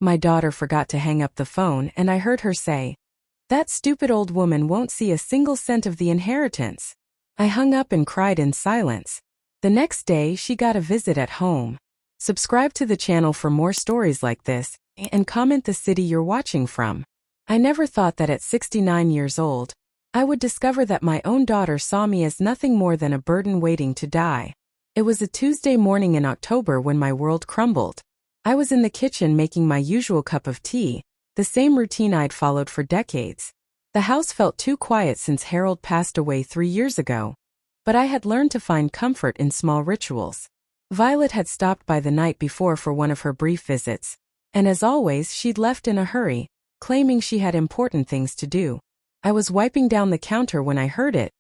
My daughter forgot to hang up the phone and I heard her say, "That stupid old woman won't see a single cent of the inheritance." I hung up and cried in silence. The next day, she got a visit at home. Subscribe to the channel for more stories like this, and comment the city you're watching from. I never thought that at 69 years old, I would discover that my own daughter saw me as nothing more than a burden waiting to die. It was a Tuesday morning in October when my world crumbled. I was in the kitchen making my usual cup of tea, the same routine I'd followed for decades. The house felt too quiet since Harold passed away 3 years ago, but I had learned to find comfort in small rituals. Violet had stopped by the night before for one of her brief visits, and as always she'd left in a hurry, claiming she had important things to do. I was wiping down the counter when I heard it,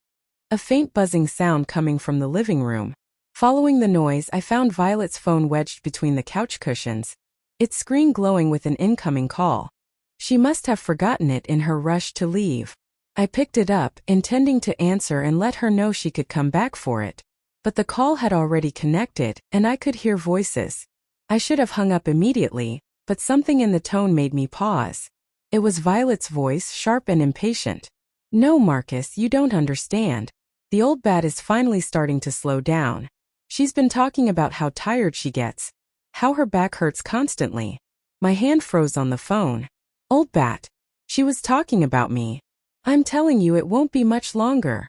a faint buzzing sound coming from the living room. Following the noise, I found Violet's phone wedged between the couch cushions, its screen glowing with an incoming call. She must have forgotten it in her rush to leave. I picked it up, intending to answer and let her know she could come back for it. But the call had already connected, and I could hear voices. I should have hung up immediately, but something in the tone made me pause. It was Violet's voice, sharp and impatient. "No, Marcus, you don't understand. The old bat is finally starting to slow down. She's been talking about how tired she gets, how her back hurts constantly." My hand froze on the phone. "Old bat. She was talking about me. I'm telling you it won't be much longer,"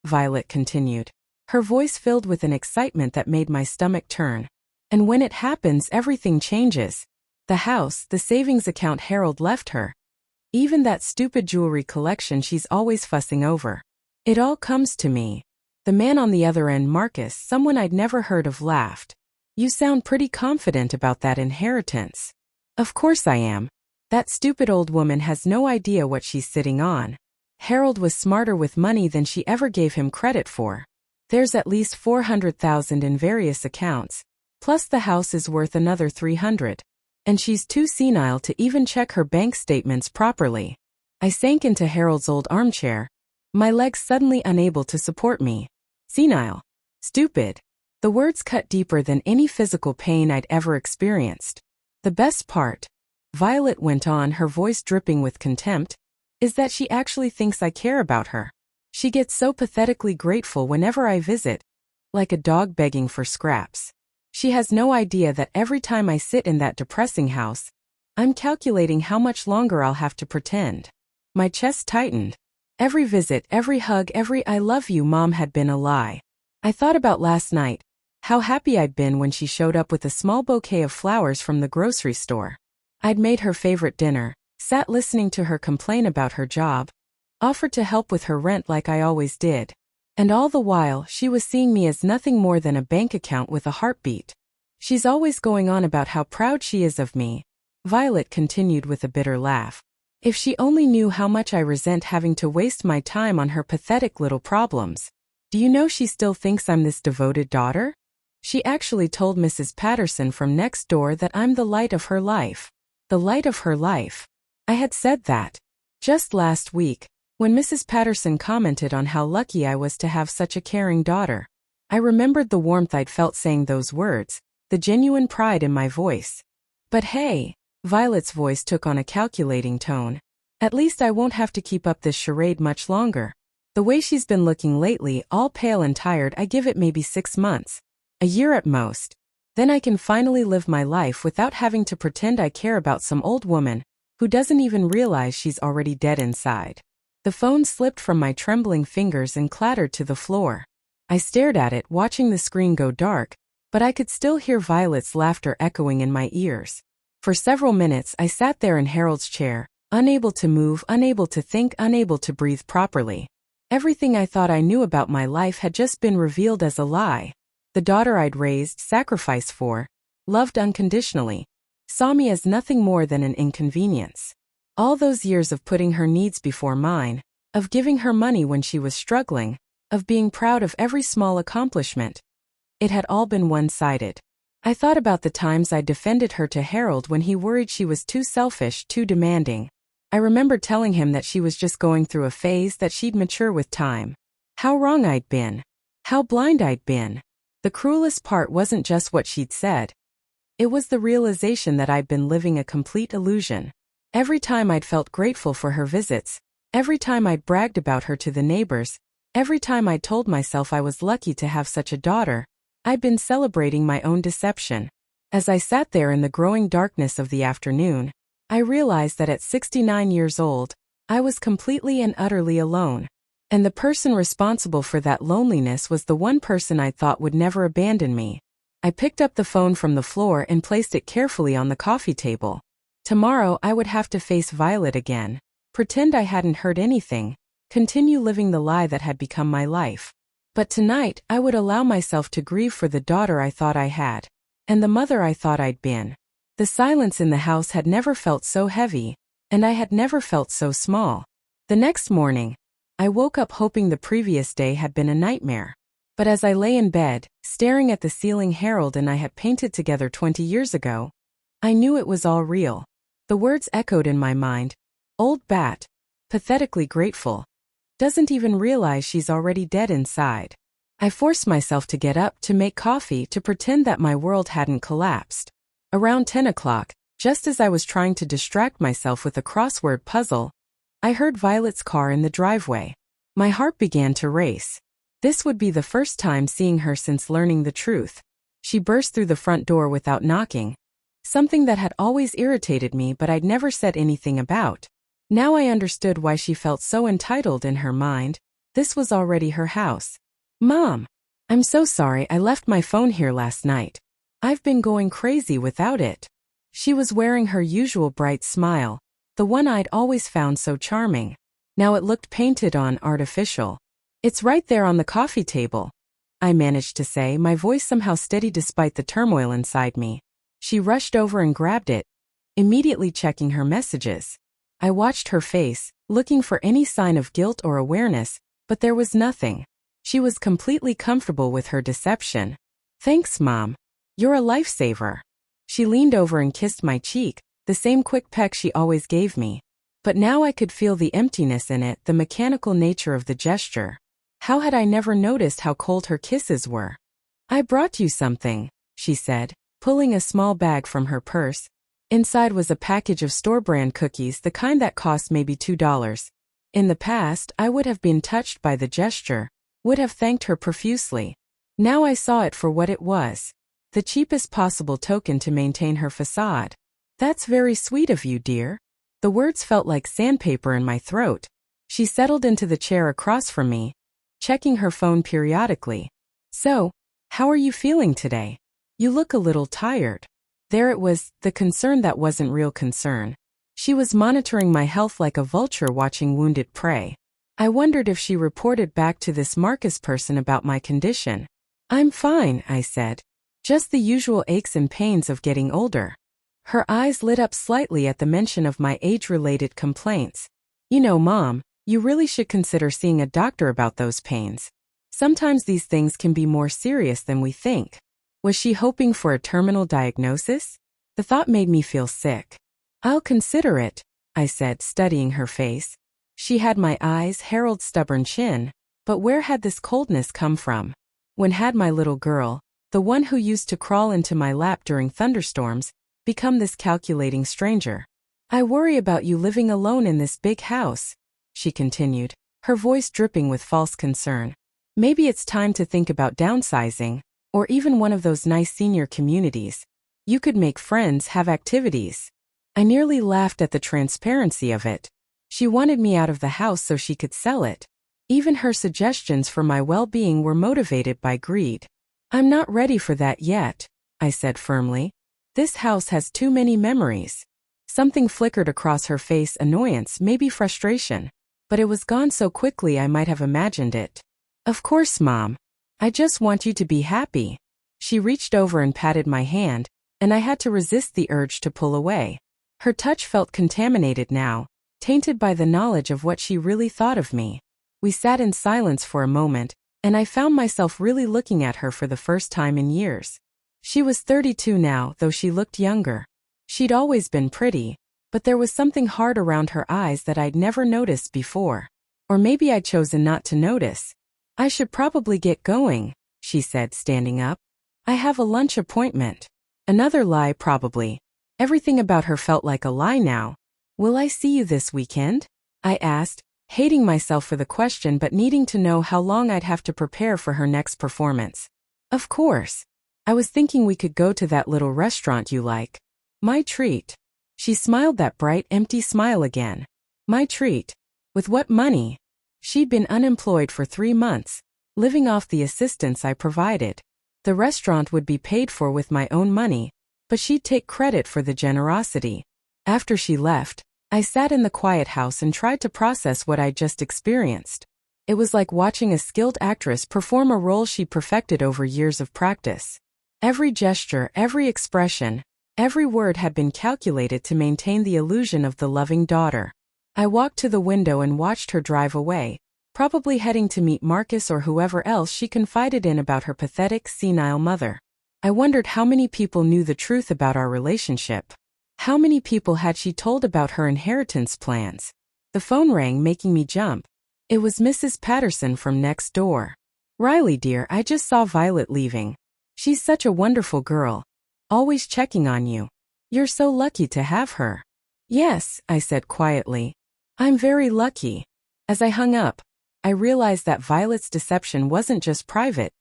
Violet continued, her voice filled with an excitement that made my stomach turn. "And when it happens, everything changes. The house, the savings account Harold left her. Even that stupid jewelry collection she's always fussing over. It all comes to me." The man on the other end, Marcus, someone I'd never heard of, laughed. "You sound pretty confident about that inheritance." "Of course I am. That stupid old woman has no idea what she's sitting on. Harold was smarter with money than she ever gave him credit for. There's at least 400,000 in various accounts, plus the house is worth another 300. And she's too senile to even check her bank statements properly." I sank into Harold's old armchair, my legs suddenly unable to support me. Senile. Stupid. The words cut deeper than any physical pain I'd ever experienced. "The best part," Violet went on, her voice dripping with contempt, "is that she actually thinks I care about her. She gets so pathetically grateful whenever I visit, like a dog begging for scraps. She has no idea that every time I sit in that depressing house, I'm calculating how much longer I'll have to pretend." My chest tightened. Every visit, every hug, every "I love you, Mom" had been a lie. I thought about last night, how happy I'd been when she showed up with a small bouquet of flowers from the grocery store. I'd made her favorite dinner, sat listening to her complain about her job, offered to help with her rent like I always did. And all the while, she was seeing me as nothing more than a bank account with a heartbeat. "She's always going on about how proud she is of me," Violet continued with a bitter laugh. "If she only knew how much I resent having to waste my time on her pathetic little problems. Do you know she still thinks I'm this devoted daughter? She actually told Mrs. Patterson from next door that I'm the light of her life." The light of her life. I had said that. Just last week, when Mrs. Patterson commented on how lucky I was to have such a caring daughter. I remembered the warmth I'd felt saying those words, the genuine pride in my voice. "But hey," Violet's voice took on a calculating tone, "at least I won't have to keep up this charade much longer. The way she's been looking lately, all pale and tired, I give it maybe 6 months. A year at most. Then I can finally live my life without having to pretend I care about some old woman who doesn't even realize she's already dead inside." The phone slipped from my trembling fingers and clattered to the floor. I stared at it, watching the screen go dark, but I could still hear Violet's laughter echoing in my ears. For several minutes I sat there in Harold's chair, unable to move, unable to think, unable to breathe properly. Everything I thought I knew about my life had just been revealed as a lie. The daughter I'd raised, sacrificed for, loved unconditionally, saw me as nothing more than an inconvenience. All those years of putting her needs before mine, of giving her money when she was struggling, of being proud of every small accomplishment. It had all been one-sided. I thought about the times I defended her to Harold when he worried she was too selfish, too demanding. I remembered telling him that she was just going through a phase, that she'd mature with time. How wrong I'd been. How blind I'd been. The cruelest part wasn't just what she'd said. It was the realization that I'd been living a complete illusion. Every time I'd felt grateful for her visits, every time I'd bragged about her to the neighbors, every time I'd told myself I was lucky to have such a daughter, I'd been celebrating my own deception. As I sat there in the growing darkness of the afternoon, I realized that at 69 years old, I was completely and utterly alone. And the person responsible for that loneliness was the one person I thought would never abandon me. I picked up the phone from the floor and placed it carefully on the coffee table. Tomorrow I would have to face Violet again, pretend I hadn't heard anything, continue living the lie that had become my life. But tonight I would allow myself to grieve for the daughter I thought I had, and the mother I thought I'd been. The silence in the house had never felt so heavy, and I had never felt so small. The next morning, I woke up hoping the previous day had been a nightmare. But as I lay in bed, staring at the ceiling Harold and I had painted together 20 years ago, I knew it was all real. The words echoed in my mind. Old bat, pathetically grateful, doesn't even realize she's already dead inside. I forced myself to get up, to make coffee, to pretend that my world hadn't collapsed. Around 10 o'clock, just as I was trying to distract myself with a crossword puzzle, I heard Violet's car in the driveway. My heart began to race. This would be the first time seeing her since learning the truth. She burst through the front door without knocking, something that had always irritated me but I'd never said anything about. Now I understood why she felt so entitled in her mind. This was already her house. Mom, I'm so sorry I left my phone here last night. I've been going crazy without it. She was wearing her usual bright smile, the one I'd always found so charming. Now it looked painted on, artificial. It's right there on the coffee table, I managed to say, my voice somehow steady despite the turmoil inside me. She rushed over and grabbed it, immediately checking her messages. I watched her face, looking for any sign of guilt or awareness, but there was nothing. She was completely comfortable with her deception. Thanks, Mom. You're a lifesaver. She leaned over and kissed my cheek, the same quick peck she always gave me. But now I could feel the emptiness in it, the mechanical nature of the gesture. How had I never noticed how cold her kisses were? I brought you something, she said, pulling a small bag from her purse. Inside was a package of store-brand cookies, the kind that cost maybe $2. In the past, I would have been touched by the gesture, would have thanked her profusely. Now I saw it for what it was. The cheapest possible token to maintain her facade. That's very sweet of you, dear. The words felt like sandpaper in my throat. She settled into the chair across from me, checking her phone periodically. So, how are you feeling today? You look a little tired. There it was, the concern that wasn't real concern. She was monitoring my health like a vulture watching wounded prey. I wondered if she reported back to this Marcus person about my condition. I'm fine, I said. Just the usual aches and pains of getting older. Her eyes lit up slightly at the mention of my age-related complaints. You know, Mom, you really should consider seeing a doctor about those pains. Sometimes these things can be more serious than we think. Was she hoping for a terminal diagnosis? The thought made me feel sick. I'll consider it, I said, studying her face. She had my eyes, Harold's stubborn chin, but where had this coldness come from? When had my little girl, the one who used to crawl into my lap during thunderstorms, become this calculating stranger? I worry about you living alone in this big house, she continued, her voice dripping with false concern. Maybe it's time to think about downsizing, or even one of those nice senior communities. You could make friends, have activities. I nearly laughed at the transparency of it. She wanted me out of the house so she could sell it. Even her suggestions for my well-being were motivated by greed. I'm not ready for that yet, I said firmly. This house has too many memories. Something flickered across her face, annoyance, maybe frustration. But it was gone so quickly I might have imagined it. Of course, Mom. I just want you to be happy. She reached over and patted my hand, and I had to resist the urge to pull away. Her touch felt contaminated now, tainted by the knowledge of what she really thought of me. We sat in silence for a moment, and I found myself really looking at her for the first time in years. She was 32 now, though she looked younger. She'd always been pretty, but there was something hard around her eyes that I'd never noticed before. Or maybe I'd chosen not to notice. I should probably get going, she said, standing up. I have a lunch appointment. Another lie, probably. Everything about her felt like a lie now. Will I see you this weekend? I asked, hating myself for the question but needing to know how long I'd have to prepare for her next performance. Of course. I was thinking we could go to that little restaurant you like. My treat. She smiled that bright, empty smile again. My treat. With what money? She'd been unemployed for 3 months, living off the assistance I provided. The restaurant would be paid for with my own money, but she'd take credit for the generosity. After she left, I sat in the quiet house and tried to process what I'd just experienced. It was like watching a skilled actress perform a role she perfected over years of practice. Every gesture, every expression, every word had been calculated to maintain the illusion of the loving daughter. I walked to the window and watched her drive away, probably heading to meet Marcus or whoever else she confided in about her pathetic, senile mother. I wondered how many people knew the truth about our relationship. How many people had she told about her inheritance plans? The phone rang, making me jump. It was Mrs. Patterson from next door. Riley dear, I just saw Violet leaving. She's such a wonderful girl. Always checking on you. You're so lucky to have her. Yes, I said quietly. I'm very lucky. As I hung up, I realized that Violet's deception wasn't just private.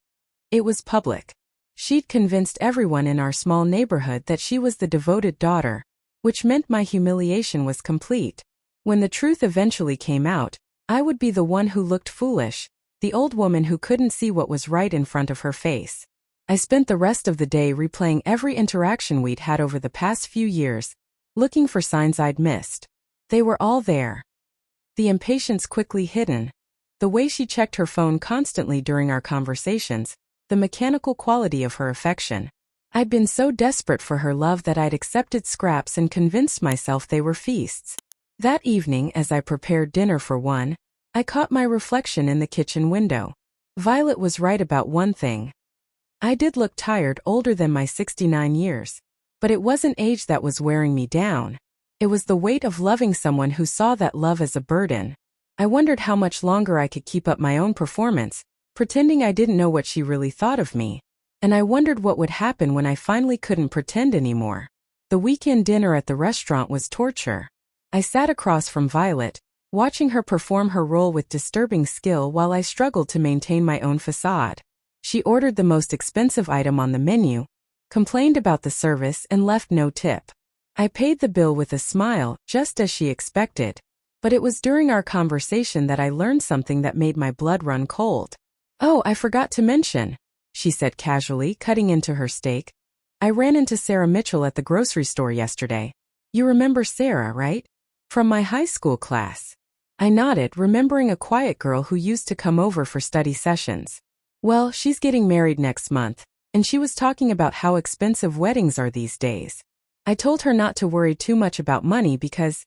It was public. She'd convinced everyone in our small neighborhood that she was the devoted daughter, which meant my humiliation was complete. When the truth eventually came out, I would be the one who looked foolish, the old woman who couldn't see what was right in front of her face. I spent the rest of the day replaying every interaction we'd had over the past few years, looking for signs I'd missed. They were all there. The impatience quickly hidden. The way she checked her phone constantly during our conversations, the mechanical quality of her affection. I'd been so desperate for her love that I'd accepted scraps and convinced myself they were feasts. That evening, as I prepared dinner for one, I caught my reflection in the kitchen window. Violet was right about one thing. I did look tired, older than my 69 years. But it wasn't age that was wearing me down. It was the weight of loving someone who saw that love as a burden. I wondered how much longer I could keep up my own performance, pretending I didn't know what she really thought of me. And I wondered what would happen when I finally couldn't pretend anymore. The weekend dinner at the restaurant was torture. I sat across from Violet, watching her perform her role with disturbing skill while I struggled to maintain my own facade. She ordered the most expensive item on the menu, complained about the service, and left no tip. I paid the bill with a smile, just as she expected. But it was during our conversation that I learned something that made my blood run cold. Oh, I forgot to mention, she said casually, cutting into her steak. I ran into Sarah Mitchell at the grocery store yesterday. You remember Sarah, right? From my high school class. I nodded, remembering a quiet girl who used to come over for study sessions. Well, she's getting married next month, and she was talking about how expensive weddings are these days. I told her not to worry too much about money because,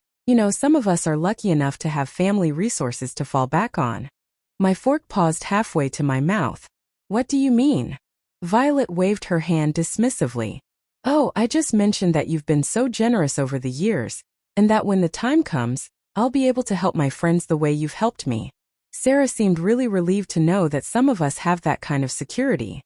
some of us are lucky enough to have family resources to fall back on. My fork paused halfway to my mouth. What do you mean? Violet waved her hand dismissively. Oh, I just mentioned that you've been so generous over the years, and that when the time comes, I'll be able to help my friends the way you've helped me. Sarah seemed really relieved to know that some of us have that kind of security.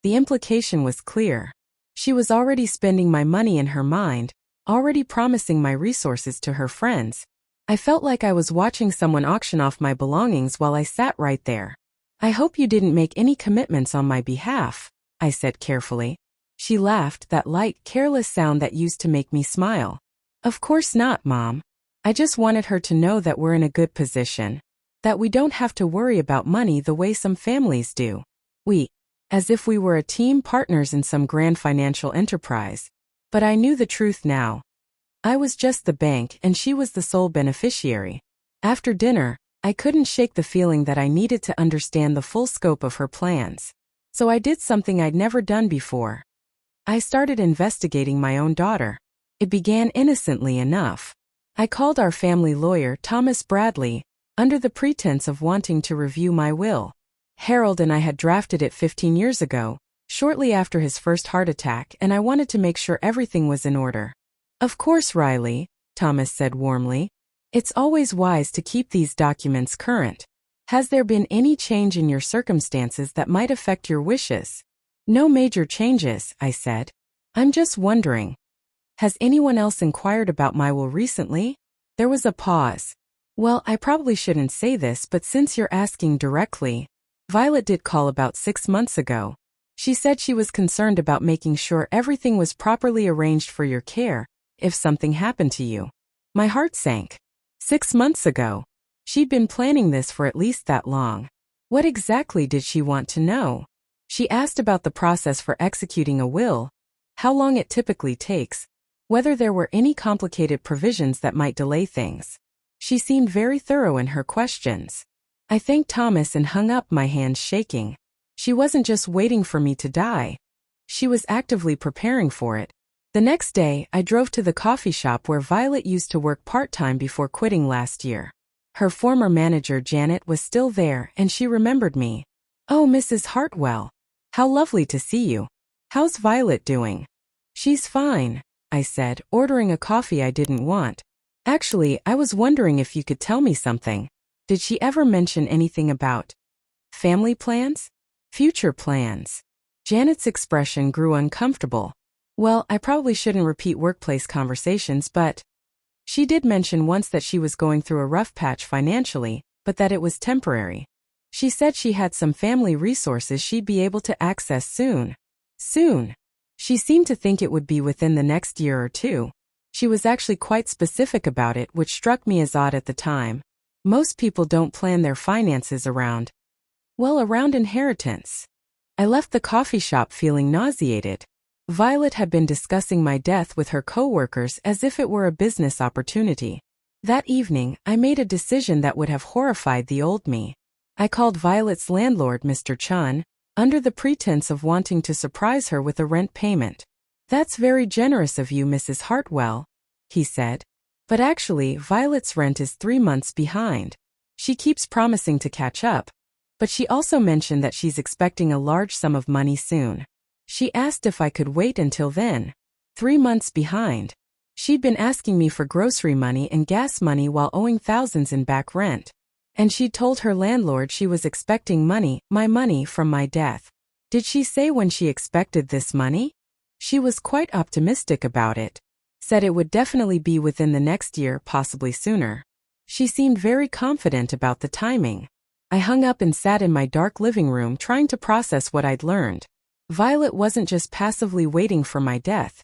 The implication was clear. She was already spending my money in her mind, already promising my resources to her friends. I felt like I was watching someone auction off my belongings while I sat right there. I hope you didn't make any commitments on my behalf, I said carefully. She laughed, that light, careless sound that used to make me smile. Of course not, Mom. I just wanted her to know that we're in a good position, that we don't have to worry about money the way some families do. As if we were a team, partners in some grand financial enterprise. But I knew the truth now. I was just the bank and she was the sole beneficiary. After dinner, I couldn't shake the feeling that I needed to understand the full scope of her plans. So I did something I'd never done before. I started investigating my own daughter. It began innocently enough. I called our family lawyer, Thomas Bradley, under the pretense of wanting to review my will. Harold and I had drafted it 15 years ago, shortly after his first heart attack, and I wanted to make sure everything was in order. Of course, Riley, Thomas said warmly. It's always wise to keep these documents current. Has there been any change in your circumstances that might affect your wishes? No major changes, I said. I'm just wondering, has anyone else inquired about my will recently? There was a pause. Well, I probably shouldn't say this, but since you're asking directly, Violet did call about 6 months ago. She said she was concerned about making sure everything was properly arranged for your care, if something happened to you. My heart sank. 6 months ago. She'd been planning this for at least that long. What exactly did she want to know? She asked about the process for executing a will, how long it typically takes, whether there were any complicated provisions that might delay things. She seemed very thorough in her questions. I thanked Thomas and hung up, my hands shaking. She wasn't just waiting for me to die. She was actively preparing for it. The next day, I drove to the coffee shop where Violet used to work part-time before quitting last year. Her former manager, Janet, was still there, and she remembered me. "Oh, Mrs. Hartwell. How lovely to see you. How's Violet doing?" "She's fine," I said, ordering a coffee I didn't want. "Actually, I was wondering if you could tell me something. Did she ever mention anything about family plans? Future plans?" Janet's expression grew uncomfortable. "Well, I probably shouldn't repeat workplace conversations, but she did mention once that she was going through a rough patch financially, but that it was temporary. She said she had some family resources she'd be able to access soon." Soon. She seemed to think it would be within the next year or two. She was actually quite specific about it, which struck me as odd at the time. Most people don't plan their finances around inheritance. I left the coffee shop feeling nauseated. Violet had been discussing my death with her coworkers as if it were a business opportunity. That evening, I made a decision that would have horrified the old me. I called Violet's landlord, Mr. Chun, under the pretense of wanting to surprise her with a rent payment. "That's very generous of you, Mrs. Hartwell," he said. "But actually, Violet's rent is 3 months behind. She keeps promising to catch up. But she also mentioned that she's expecting a large sum of money soon. She asked if I could wait until then. 3 months behind. She'd been asking me for grocery money and gas money while owing thousands in back rent. And she'd told her landlord she was expecting my money from my death. Did she say when she expected this money? She was quite optimistic about it. Said it would definitely be within the next year, possibly sooner. She seemed very confident about the timing. I hung up and sat in my dark living room trying to process what I'd learned. Violet wasn't just passively waiting for my death.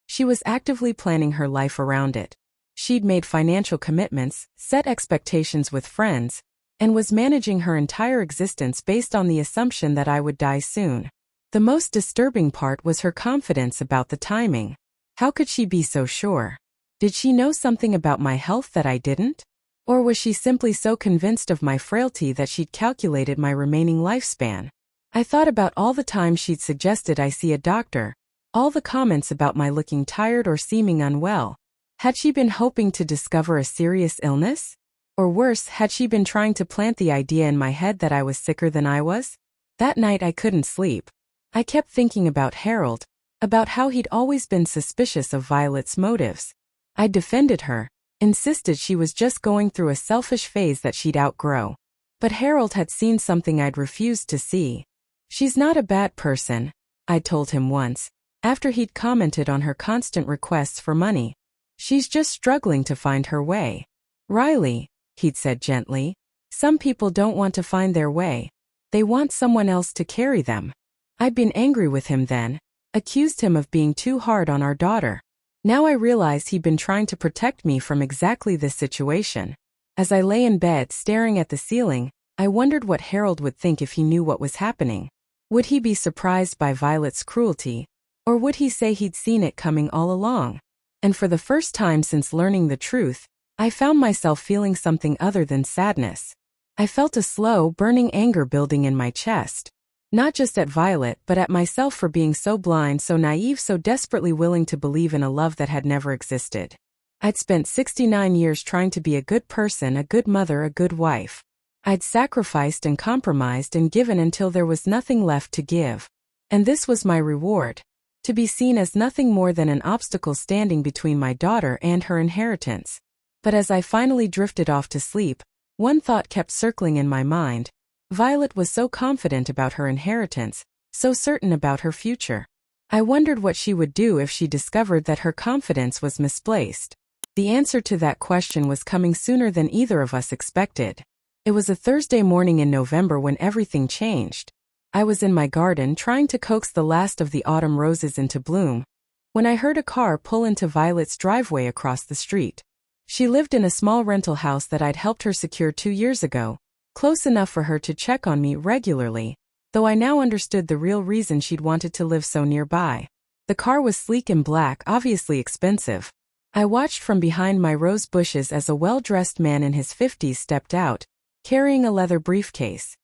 She was actively planning her life around it. She'd made financial commitments, set expectations with friends, and was managing her entire existence based on the assumption that I would die soon. The most disturbing part was her confidence about the timing. How could she be so sure? Did she know something about my health that I didn't? Or was she simply so convinced of my frailty that she'd calculated my remaining lifespan? I thought about all the times she'd suggested I see a doctor, all the comments about my looking tired or seeming unwell. Had she been hoping to discover a serious illness? Or worse, had she been trying to plant the idea in my head that I was sicker than I was? That night I couldn't sleep. I kept thinking about Harold, about how he'd always been suspicious of Violet's motives. I defended her, insisted she was just going through a selfish phase that she'd outgrow. But Harold had seen something I'd refused to see. "She's not a bad person," I told him once, after he'd commented on her constant requests for money. "She's just struggling to find her way." "Riley," he'd said gently, "some people don't want to find their way. They want someone else to carry them." I'd been angry with him then, accused him of being too hard on our daughter. Now I realized he'd been trying to protect me from exactly this situation. As I lay in bed staring at the ceiling, I wondered what Harold would think if he knew what was happening. Would he be surprised by Violet's cruelty, or would he say he'd seen it coming all along? And for the first time since learning the truth, I found myself feeling something other than sadness. I felt a slow, burning anger building in my chest. Not just at Violet, but at myself for being so blind, so naive, so desperately willing to believe in a love that had never existed. I'd spent 69 years trying to be a good person, a good mother, a good wife. I'd sacrificed and compromised and given until there was nothing left to give. And this was my reward. To be seen as nothing more than an obstacle standing between my daughter and her inheritance. But as I finally drifted off to sleep, one thought kept circling in my mind. Violet was so confident about her inheritance, so certain about her future. I wondered what she would do if she discovered that her confidence was misplaced. The answer to that question was coming sooner than either of us expected. It was a Thursday morning in November when everything changed. I was in my garden trying to coax the last of the autumn roses into bloom, when I heard a car pull into Violet's driveway across the street. She lived in a small rental house that I'd helped her secure 2 years ago, close enough for her to check on me regularly, though I now understood the real reason she'd wanted to live so nearby. The car was sleek and black, obviously expensive. I watched from behind my rose bushes as a well-dressed man in his 50s stepped out, carrying a leather briefcase.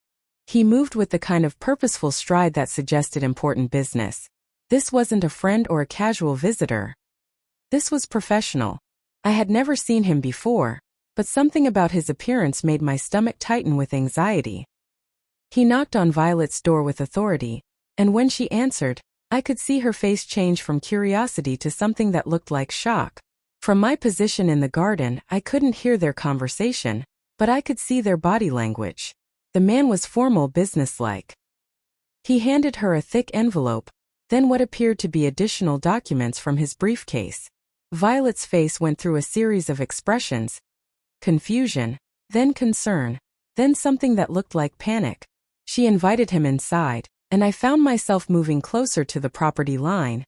He moved with the kind of purposeful stride that suggested important business. This wasn't a friend or a casual visitor. This was professional. I had never seen him before, but something about his appearance made my stomach tighten with anxiety. He knocked on Violet's door with authority, and when she answered, I could see her face change from curiosity to something that looked like shock. From my position in the garden, I couldn't hear their conversation, but I could see their body language. The man was formal, businesslike. He handed her a thick envelope, then what appeared to be additional documents from his briefcase. Violet's face went through a series of expressions: confusion, then concern, then something that looked like panic. She invited him inside, and I found myself moving closer to the property line,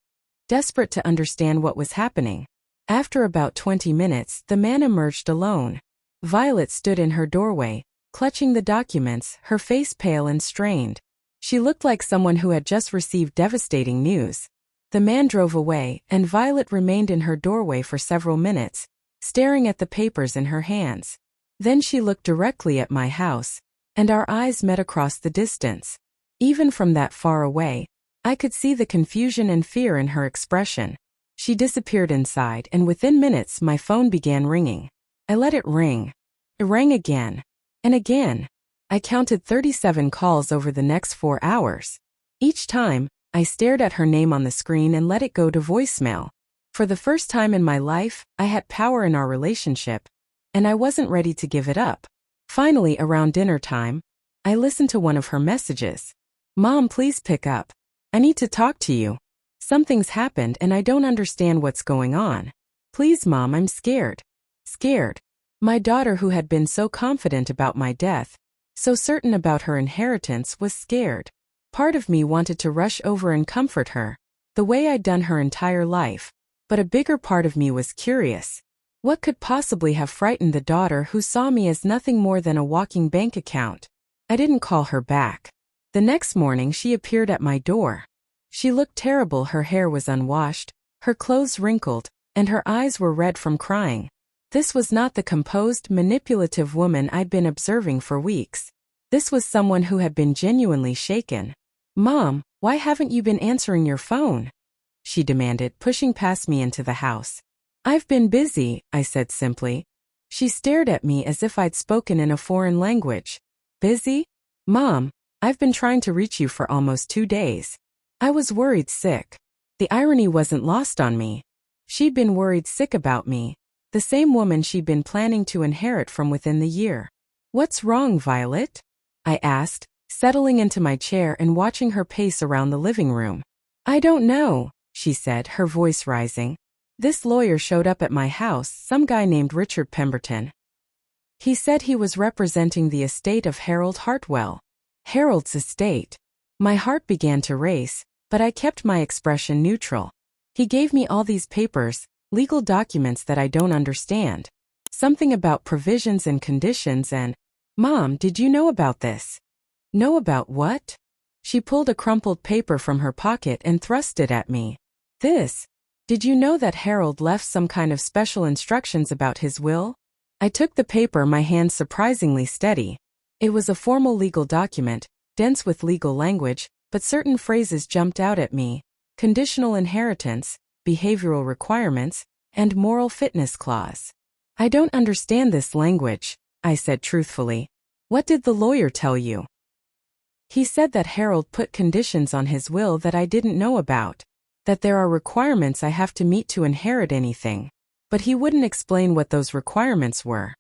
desperate to understand what was happening. After about 20 minutes, the man emerged alone. Violet stood in her doorway, clutching the documents, her face pale and strained. She looked like someone who had just received devastating news. The man drove away, and Violet remained in her doorway for several minutes, staring at the papers in her hands. Then she looked directly at my house, and our eyes met across the distance. Even from that far away, I could see the confusion and fear in her expression. She disappeared inside, and within minutes my phone began ringing. I let it ring. It rang again. And again. I counted 37 calls over the next 4 hours. Each time, I stared at her name on the screen and let it go to voicemail. For the first time in my life, I had power in our relationship, and I wasn't ready to give it up. Finally, around dinner time, I listened to one of her messages. "Mom, please pick up. I need to talk to you. Something's happened and I don't understand what's going on. Please, Mom, I'm scared." Scared. My daughter, who had been so confident about my death, so certain about her inheritance, was scared. Part of me wanted to rush over and comfort her, the way I'd done her entire life, but a bigger part of me was curious. What could possibly have frightened the daughter who saw me as nothing more than a walking bank account? I didn't call her back. The next morning she appeared at my door. She looked terrible. Her hair was unwashed, her clothes wrinkled, and her eyes were red from crying. This was not the composed, manipulative woman I'd been observing for weeks. This was someone who had been genuinely shaken. "Mom, why haven't you been answering your phone?" she demanded, pushing past me into the house. "I've been busy," I said simply. She stared at me as if I'd spoken in a foreign language. "Busy? Mom, I've been trying to reach you for almost 2 days. I was worried sick." The irony wasn't lost on me. She'd been worried sick about me, the same woman she'd been planning to inherit from within the year. "What's wrong, Violet?" I asked, settling into my chair and watching her pace around the living room. "I don't know," she said, her voice rising. "This lawyer showed up at my house, some guy named Richard Pemberton. He said he was representing the estate of Harold Hartwell." Harold's estate. My heart began to race, but I kept my expression neutral. "He gave me all these papers, legal documents that I don't understand. Something about provisions and conditions and—" "Mom, did you know about this?" "Know about what?" She pulled a crumpled paper from her pocket and thrust it at me. "This. Did you know that Harold left some kind of special instructions about his will?" I took the paper, my hand surprisingly steady. It was a formal legal document, dense with legal language, but certain phrases jumped out at me: conditional inheritance, behavioral requirements, and moral fitness clause. "I don't understand this language," I said truthfully. "What did the lawyer tell you?" "He said that Harold put conditions on his will that I didn't know about, that there are requirements I have to meet to inherit anything, but he wouldn't explain what those requirements were.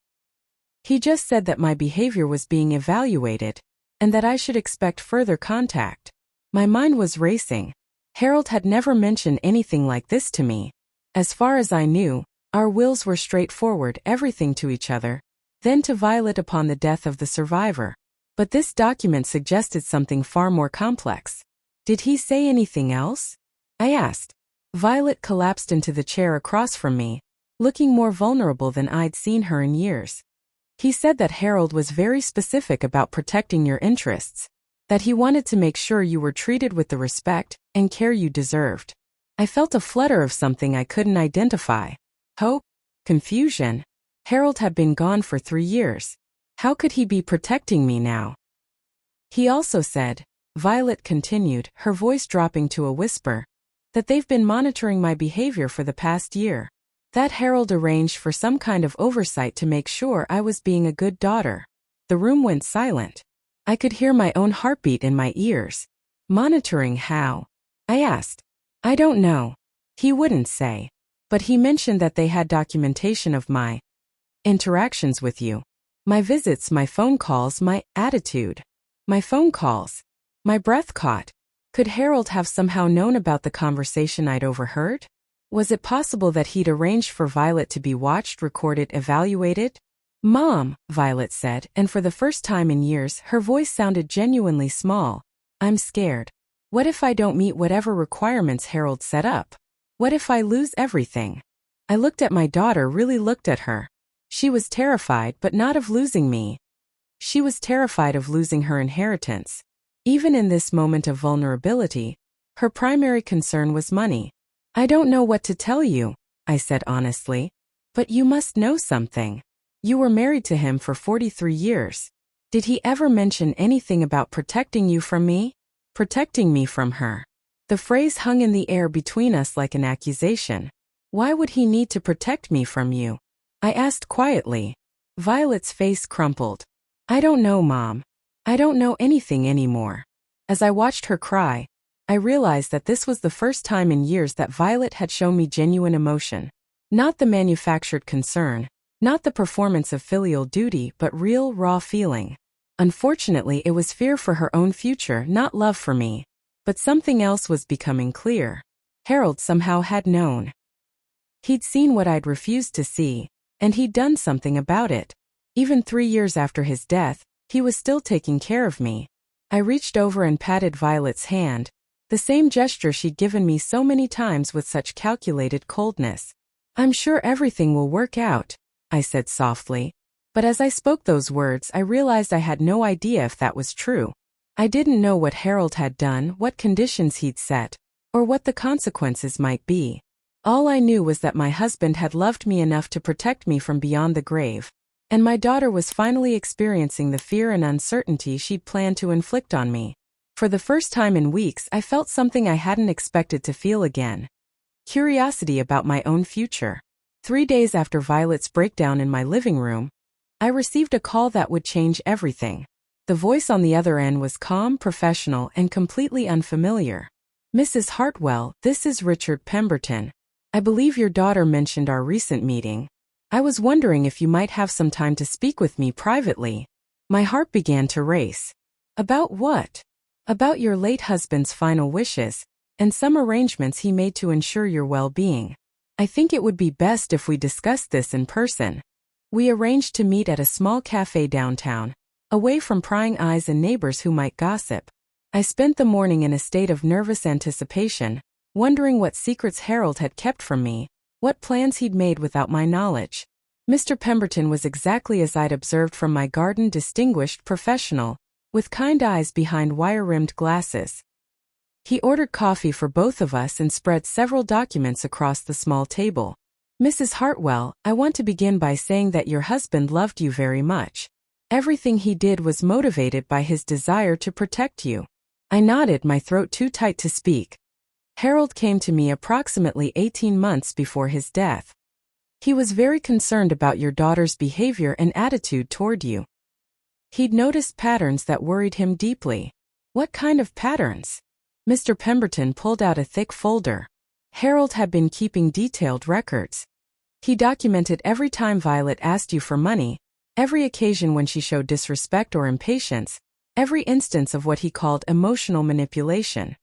He just said that my behavior was being evaluated, and that I should expect further contact." My mind was racing. Harold had never mentioned anything like this to me. As far as I knew, our wills were straightforward, everything to each other, then to Violet upon the death of the survivor. But this document suggested something far more complex. Did he say anything else? I asked. Violet collapsed into the chair across from me, looking more vulnerable than I'd seen her in years. He said that Harold was very specific about protecting your interests, that he wanted to make sure you were treated with the respect and care you deserved. I felt a flutter of something I couldn't identify. Hope? Confusion? Harold had been gone for 3 years. How could he be protecting me now? He also said, Violet continued, her voice dropping to a whisper, that they've been monitoring my behavior for the past year. That Harold arranged for some kind of oversight to make sure I was being a good daughter. The room went silent. I could hear my own heartbeat in my ears. Monitoring how? I asked. I don't know. He wouldn't say. But he mentioned that they had documentation of my interactions with you. My visits, my phone calls, my attitude. My phone calls. My breath caught. Could Harold have somehow known about the conversation I'd overheard? Was it possible that he'd arranged for Violet to be watched, recorded, evaluated? Mom, Violet said, and for the first time in years, her voice sounded genuinely small. I'm scared. What if I don't meet whatever requirements Harold set up? What if I lose everything? I looked at my daughter, really looked at her. She was terrified, but not of losing me. She was terrified of losing her inheritance. Even in this moment of vulnerability, her primary concern was money. I don't know what to tell you, I said honestly. But you must know something. You were married to him for 43 years. Did he ever mention anything about protecting you from me? Protecting me from her. The phrase hung in the air between us like an accusation. Why would he need to protect me from you? I asked quietly. Violet's face crumpled. I don't know, Mom. I don't know anything anymore. As I watched her cry, I realized that this was the first time in years that Violet had shown me genuine emotion. Not the manufactured concern, not the performance of filial duty, but real, raw feeling. Unfortunately, it was fear for her own future, not love for me. But something else was becoming clear. Harold somehow had known. He'd seen what I'd refused to see, and he'd done something about it. Even 3 years after his death, he was still taking care of me. I reached over and patted Violet's hand, the same gesture she'd given me so many times with such calculated coldness. I'm sure everything will work out, I said softly. But as I spoke those words, I realized I had no idea if that was true. I didn't know what Harold had done, what conditions he'd set, or what the consequences might be. All I knew was that my husband had loved me enough to protect me from beyond the grave, and my daughter was finally experiencing the fear and uncertainty she'd planned to inflict on me. For the first time in weeks, I felt something I hadn't expected to feel again. Curiosity about my own future. 3 days after Violet's breakdown in my living room, I received a call that would change everything. The voice on the other end was calm, professional, and completely unfamiliar. Mrs. Hartwell, this is Richard Pemberton. I believe your daughter mentioned our recent meeting. I was wondering if you might have some time to speak with me privately. My heart began to race. About what? About your late husband's final wishes, and some arrangements he made to ensure your well-being. I think it would be best if we discussed this in person. We arranged to meet at a small cafe downtown, away from prying eyes and neighbors who might gossip. I spent the morning in a state of nervous anticipation, wondering what secrets Harold had kept from me, what plans he'd made without my knowledge. Mr. Pemberton was exactly as I'd observed from my garden, distinguished, professional, with kind eyes behind wire-rimmed glasses. He ordered coffee for both of us and spread several documents across the small table. Mrs. Hartwell, I want to begin by saying that your husband loved you very much. Everything he did was motivated by his desire to protect you. I nodded, my throat too tight to speak. Harold came to me approximately 18 months before his death. He was very concerned about your daughter's behavior and attitude toward you. He'd noticed patterns that worried him deeply. What kind of patterns? Mr. Pemberton pulled out a thick folder. Harold had been keeping detailed records. He documented every time Violet asked you for money, every occasion when she showed disrespect or impatience, every instance of what he called emotional manipulation.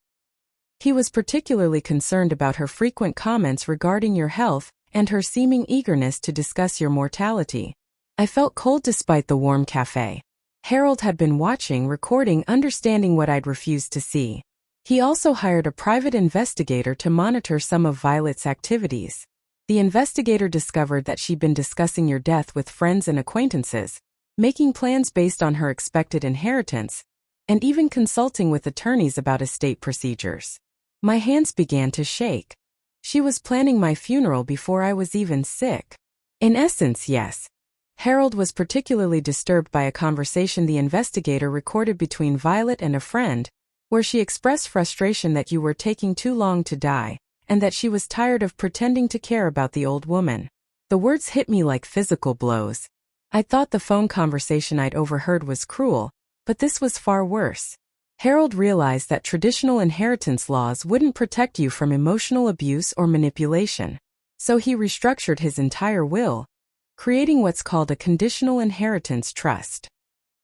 He was particularly concerned about her frequent comments regarding your health and her seeming eagerness to discuss your mortality. I felt cold despite the warm cafe. Harold had been watching, recording, understanding what I'd refused to see. He also hired a private investigator to monitor some of Violet's activities. The investigator discovered that she'd been discussing your death with friends and acquaintances, making plans based on her expected inheritance, and even consulting with attorneys about estate procedures. My hands began to shake. She was planning my funeral before I was even sick. In essence, yes. Harold was particularly disturbed by a conversation the investigator recorded between Violet and a friend, where she expressed frustration that you were taking too long to die, and that she was tired of pretending to care about the old woman. The words hit me like physical blows. I thought the phone conversation I'd overheard was cruel, but this was far worse. Harold realized that traditional inheritance laws wouldn't protect you from emotional abuse or manipulation, so he restructured his entire will, creating what's called a conditional inheritance trust.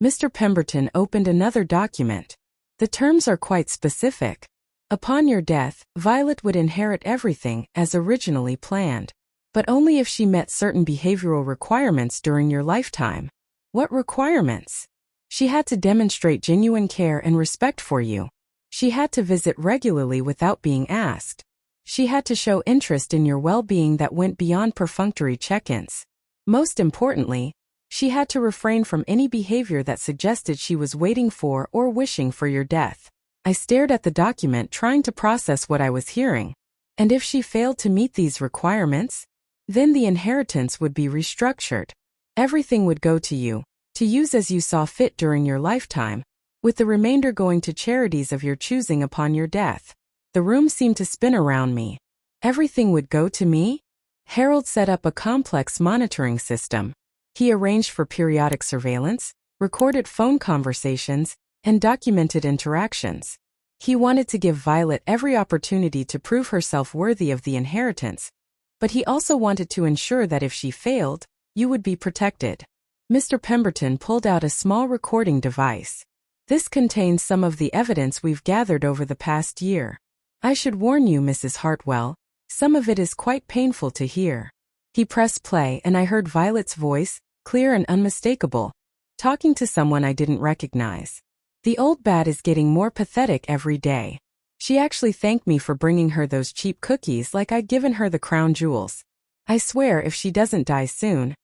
Mr. Pemberton opened another document. The terms are quite specific. Upon your death, Violet would inherit everything as originally planned, but only if she met certain behavioral requirements during your lifetime. What requirements? She had to demonstrate genuine care and respect for you. She had to visit regularly without being asked. She had to show interest in your well-being that went beyond perfunctory check-ins. Most importantly, she had to refrain from any behavior that suggested she was waiting for or wishing for your death. I stared at the document, trying to process what I was hearing. And if she failed to meet these requirements, then the inheritance would be restructured. Everything would go to you, to use as you saw fit during your lifetime, with the remainder going to charities of your choosing upon your death. The room seemed to spin around me. Everything would go to me? Harold set up a complex monitoring system. He arranged for periodic surveillance, recorded phone conversations, and documented interactions. He wanted to give Violet every opportunity to prove herself worthy of the inheritance, but he also wanted to ensure that if she failed, you would be protected. Mr. Pemberton pulled out a small recording device. This contains some of the evidence we've gathered over the past year. I should warn you, Mrs. Hartwell, some of it is quite painful to hear. He pressed play and I heard Violet's voice, clear and unmistakable, talking to someone I didn't recognize. The old bat is getting more pathetic every day. She actually thanked me for bringing her those cheap cookies like I'd given her the crown jewels. I swear if she doesn't die soon,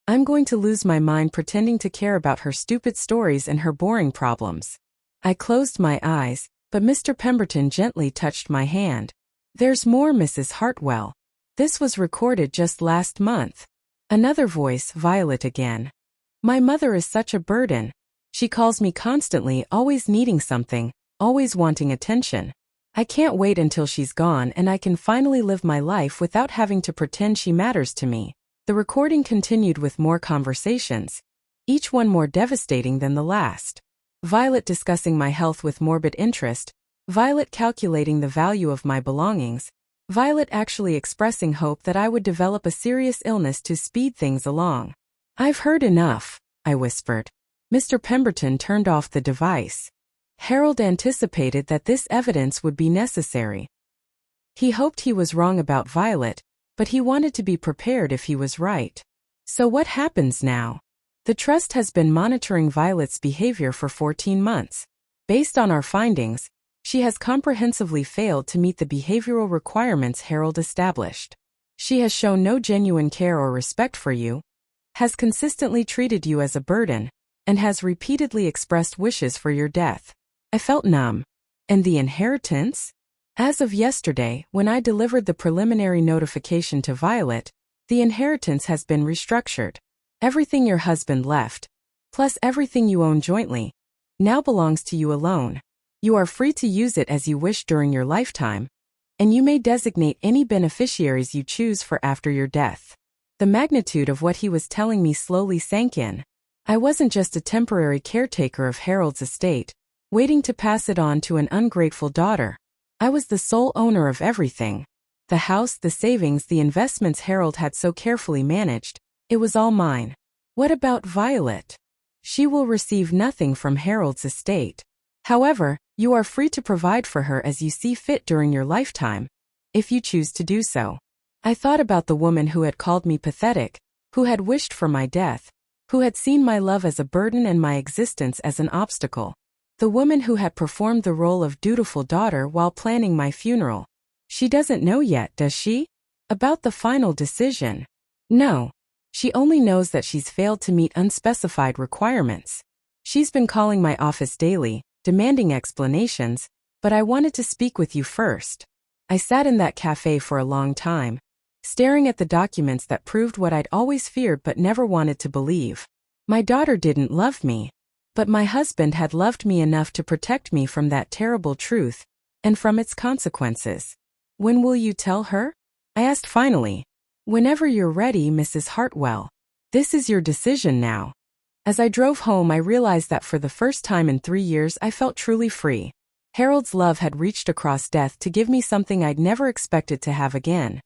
I'm going to lose my mind pretending to care about her stupid stories and her boring problems. I closed my eyes, but Mr. Pemberton gently touched my hand. There's more, Mrs. Hartwell. This was recorded just last month. Another voice, Violet again. My mother is such a burden. She calls me constantly, always needing something, always wanting attention. I can't wait until she's gone and I can finally live my life without having to pretend she matters to me. The recording continued with more conversations, each one more devastating than the last. Violet discussing my health with morbid interest, Violet calculating the value of my belongings, Violet actually expressing hope that I would develop a serious illness to speed things along. I've heard enough, I whispered. Mr. Pemberton turned off the device. Harold anticipated that this evidence would be necessary. He hoped he was wrong about Violet, but he wanted to be prepared if he was right. So what happens now? The trust has been monitoring Violet's behavior for 14 months. Based on our findings, she has comprehensively failed to meet the behavioral requirements Harold established. She has shown no genuine care or respect for you, has consistently treated you as a burden, and has repeatedly expressed wishes for your death. I felt numb. And the inheritance? As of yesterday, when I delivered the preliminary notification to Violet, the inheritance has been restructured. Everything your husband left, plus everything you own jointly, now belongs to you alone. You are free to use it as you wish during your lifetime, and you may designate any beneficiaries you choose for after your death. The magnitude of what he was telling me slowly sank in. I wasn't just a temporary caretaker of Harold's estate, waiting to pass it on to an ungrateful daughter. I was the sole owner of everything. The house, the savings, the investments Harold had so carefully managed. It was all mine. What about Violet? She will receive nothing from Harold's estate. However, You are free to provide for her as you see fit during your lifetime, if you choose to do so. I thought about the woman who had called me pathetic, who had wished for my death, who had seen my love as a burden and my existence as an obstacle. The woman who had performed the role of dutiful daughter while planning my funeral. She doesn't know yet, does she? About the final decision. No. She only knows that she's failed to meet unspecified requirements. She's been calling my office daily, demanding explanations, but I wanted to speak with you first. I sat in that cafe for a long time, staring at the documents that proved what I'd always feared but never wanted to believe. My daughter didn't love me, but my husband had loved me enough to protect me from that terrible truth, and from its consequences. When will you tell her? I asked finally. Whenever you're ready, Mrs. Hartwell. This is your decision now. As I drove home, I realized that for the first time in 3 years I felt truly free. Harold's love had reached across death to give me something I'd never expected to have again.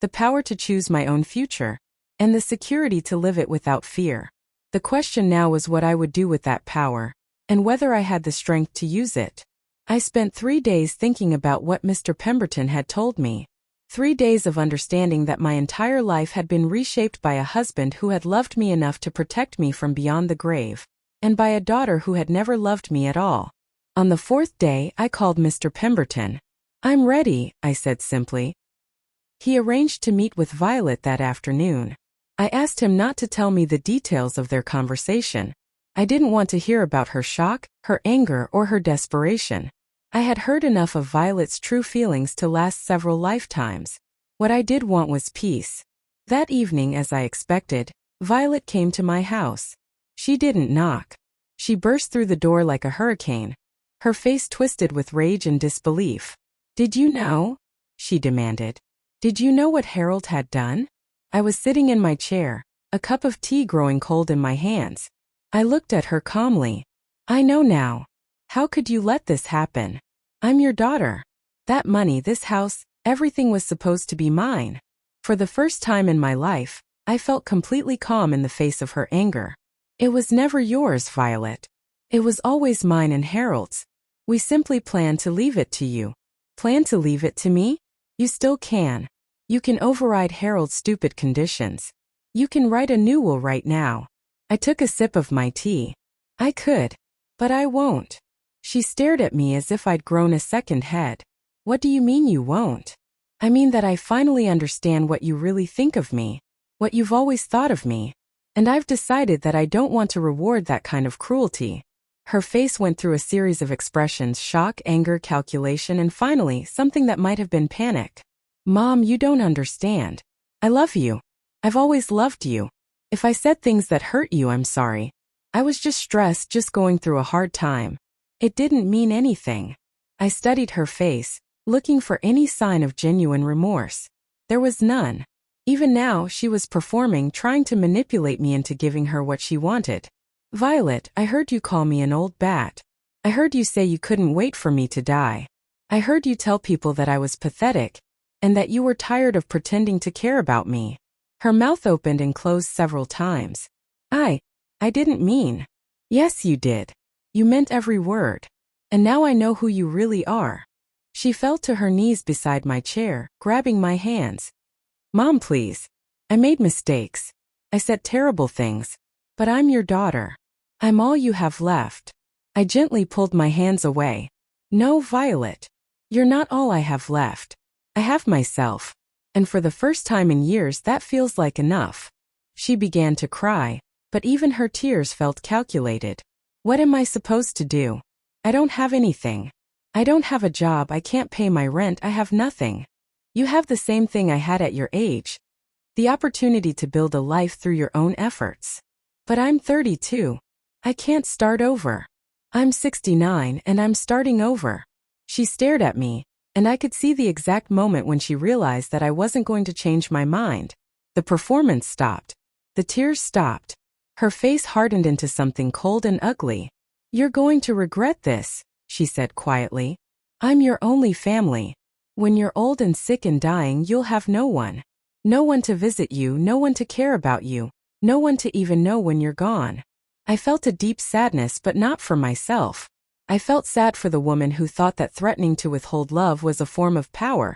The power to choose my own future, and the security to live it without fear. The question now was what I would do with that power, and whether I had the strength to use it. I spent 3 days thinking about what Mr. Pemberton had told me. 3 days of understanding that my entire life had been reshaped by a husband who had loved me enough to protect me from beyond the grave, and by a daughter who had never loved me at all. On the 4th day, I called Mr. Pemberton. I'm ready, I said simply. He arranged to meet with Violet that afternoon. I asked him not to tell me the details of their conversation. I didn't want to hear about her shock, her anger, or her desperation. I had heard enough of Violet's true feelings to last several lifetimes. What I did want was peace. That evening, as I expected, Violet came to my house. She didn't knock. She burst through the door like a hurricane, her face twisted with rage and disbelief. Did you know? She demanded. Did you know what Harold had done? I was sitting in my chair, a cup of tea growing cold in my hands. I looked at her calmly. I know now. How could you let this happen? I'm your daughter. That money, this house, everything was supposed to be mine. For the first time in my life, I felt completely calm in the face of her anger. It was never yours, Violet. It was always mine and Harold's. We simply planned to leave it to you. Plan to leave it to me? You still can. You can override Harold's stupid conditions. You can write a new will right now. I took a sip of my tea. I could. But I won't. She stared at me as if I'd grown a second head. What do you mean you won't? I mean that I finally understand what you really think of me, what you've always thought of me, and I've decided that I don't want to reward that kind of cruelty. Her face went through a series of expressions: shock, anger, calculation, and finally, something that might have been panic. Mom, you don't understand. I love you. I've always loved you. If I said things that hurt you, I'm sorry. I was just stressed, just going through a hard time. It didn't mean anything. I studied her face, looking for any sign of genuine remorse. There was none. Even now, she was performing, trying to manipulate me into giving her what she wanted. Violet, I heard you call me an old bat. I heard you say you couldn't wait for me to die. I heard you tell people that I was pathetic, and that you were tired of pretending to care about me. Her mouth opened and closed several times. I didn't mean. Yes, you did. You meant every word. And now I know who you really are. She fell to her knees beside my chair, grabbing my hands. Mom, please. I made mistakes. I said terrible things. But I'm your daughter. I'm all you have left. I gently pulled my hands away. No, Violet. You're not all I have left. I have myself. And for the first time in years, that feels like enough. She began to cry, but even her tears felt calculated. What am I supposed to do? I don't have anything. I don't have a job, I can't pay my rent, I have nothing. You have the same thing I had at your age. The opportunity to build a life through your own efforts. But I'm 32. I can't start over. I'm 69 and I'm starting over. She stared at me, and I could see the exact moment when she realized that I wasn't going to change my mind. The performance stopped. The tears stopped. Her face hardened into something cold and ugly. You're going to regret this, she said quietly. I'm your only family. When you're old and sick and dying, you'll have no one. No one to visit you, no one to care about you, no one to even know when you're gone. I felt a deep sadness, but not for myself. I felt sad for the woman who thought that threatening to withhold love was a form of power,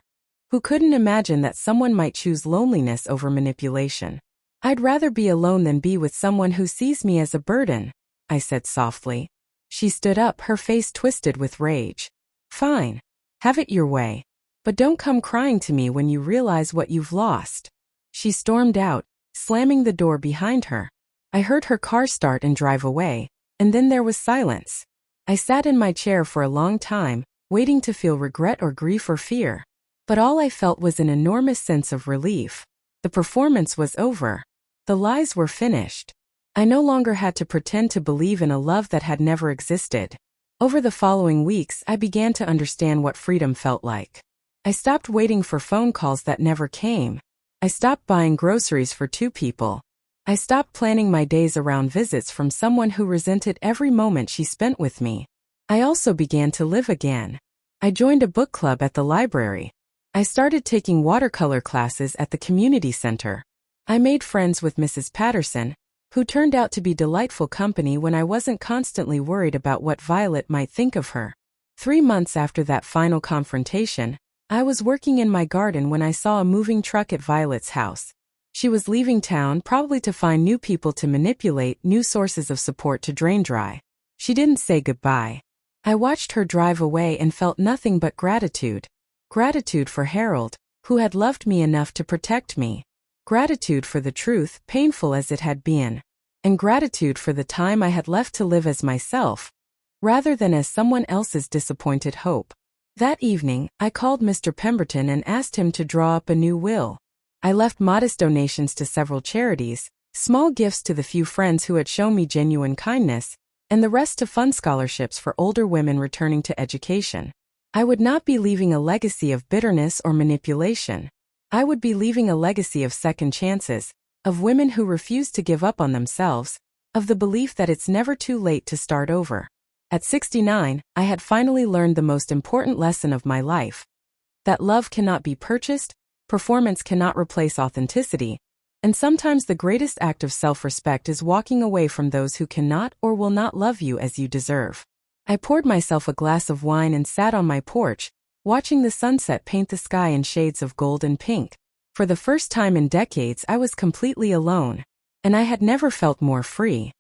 who couldn't imagine that someone might choose loneliness over manipulation. I'd rather be alone than be with someone who sees me as a burden, I said softly. She stood up, her face twisted with rage. Fine. Have it your way. But don't come crying to me when you realize what you've lost. She stormed out, slamming the door behind her. I heard her car start and drive away, and then there was silence. I sat in my chair for a long time, waiting to feel regret or grief or fear. But all I felt was an enormous sense of relief. The performance was over. The lies were finished. I no longer had to pretend to believe in a love that had never existed. Over the following weeks, I began to understand what freedom felt like. I stopped waiting for phone calls that never came. I stopped buying groceries for two people. I stopped planning my days around visits from someone who resented every moment she spent with me. I also began to live again. I joined a book club at the library. I started taking watercolor classes at the community center. I made friends with Mrs. Patterson, who turned out to be delightful company when I wasn't constantly worried about what Violet might think of her. 3 months after that final confrontation, I was working in my garden when I saw a moving truck at Violet's house. She was leaving town, probably to find new people to manipulate, new sources of support to drain dry. She didn't say goodbye. I watched her drive away and felt nothing but gratitude. Gratitude for Harold, who had loved me enough to protect me. Gratitude for the truth, painful as it had been. And gratitude for the time I had left to live as myself, rather than as someone else's disappointed hope. That evening, I called Mr. Pemberton and asked him to draw up a new will. I left modest donations to several charities, small gifts to the few friends who had shown me genuine kindness, and the rest to fund scholarships for older women returning to education. I would not be leaving a legacy of bitterness or manipulation. I would be leaving a legacy of second chances, of women who refuse to give up on themselves, of the belief that it's never too late to start over. At 69, I had finally learned the most important lesson of my life. That love cannot be purchased, performance cannot replace authenticity, and sometimes the greatest act of self-respect is walking away from those who cannot or will not love you as you deserve. I poured myself a glass of wine and sat on my porch, watching the sunset paint the sky in shades of gold and pink. For the first time in decades, I was completely alone, and I had never felt more free.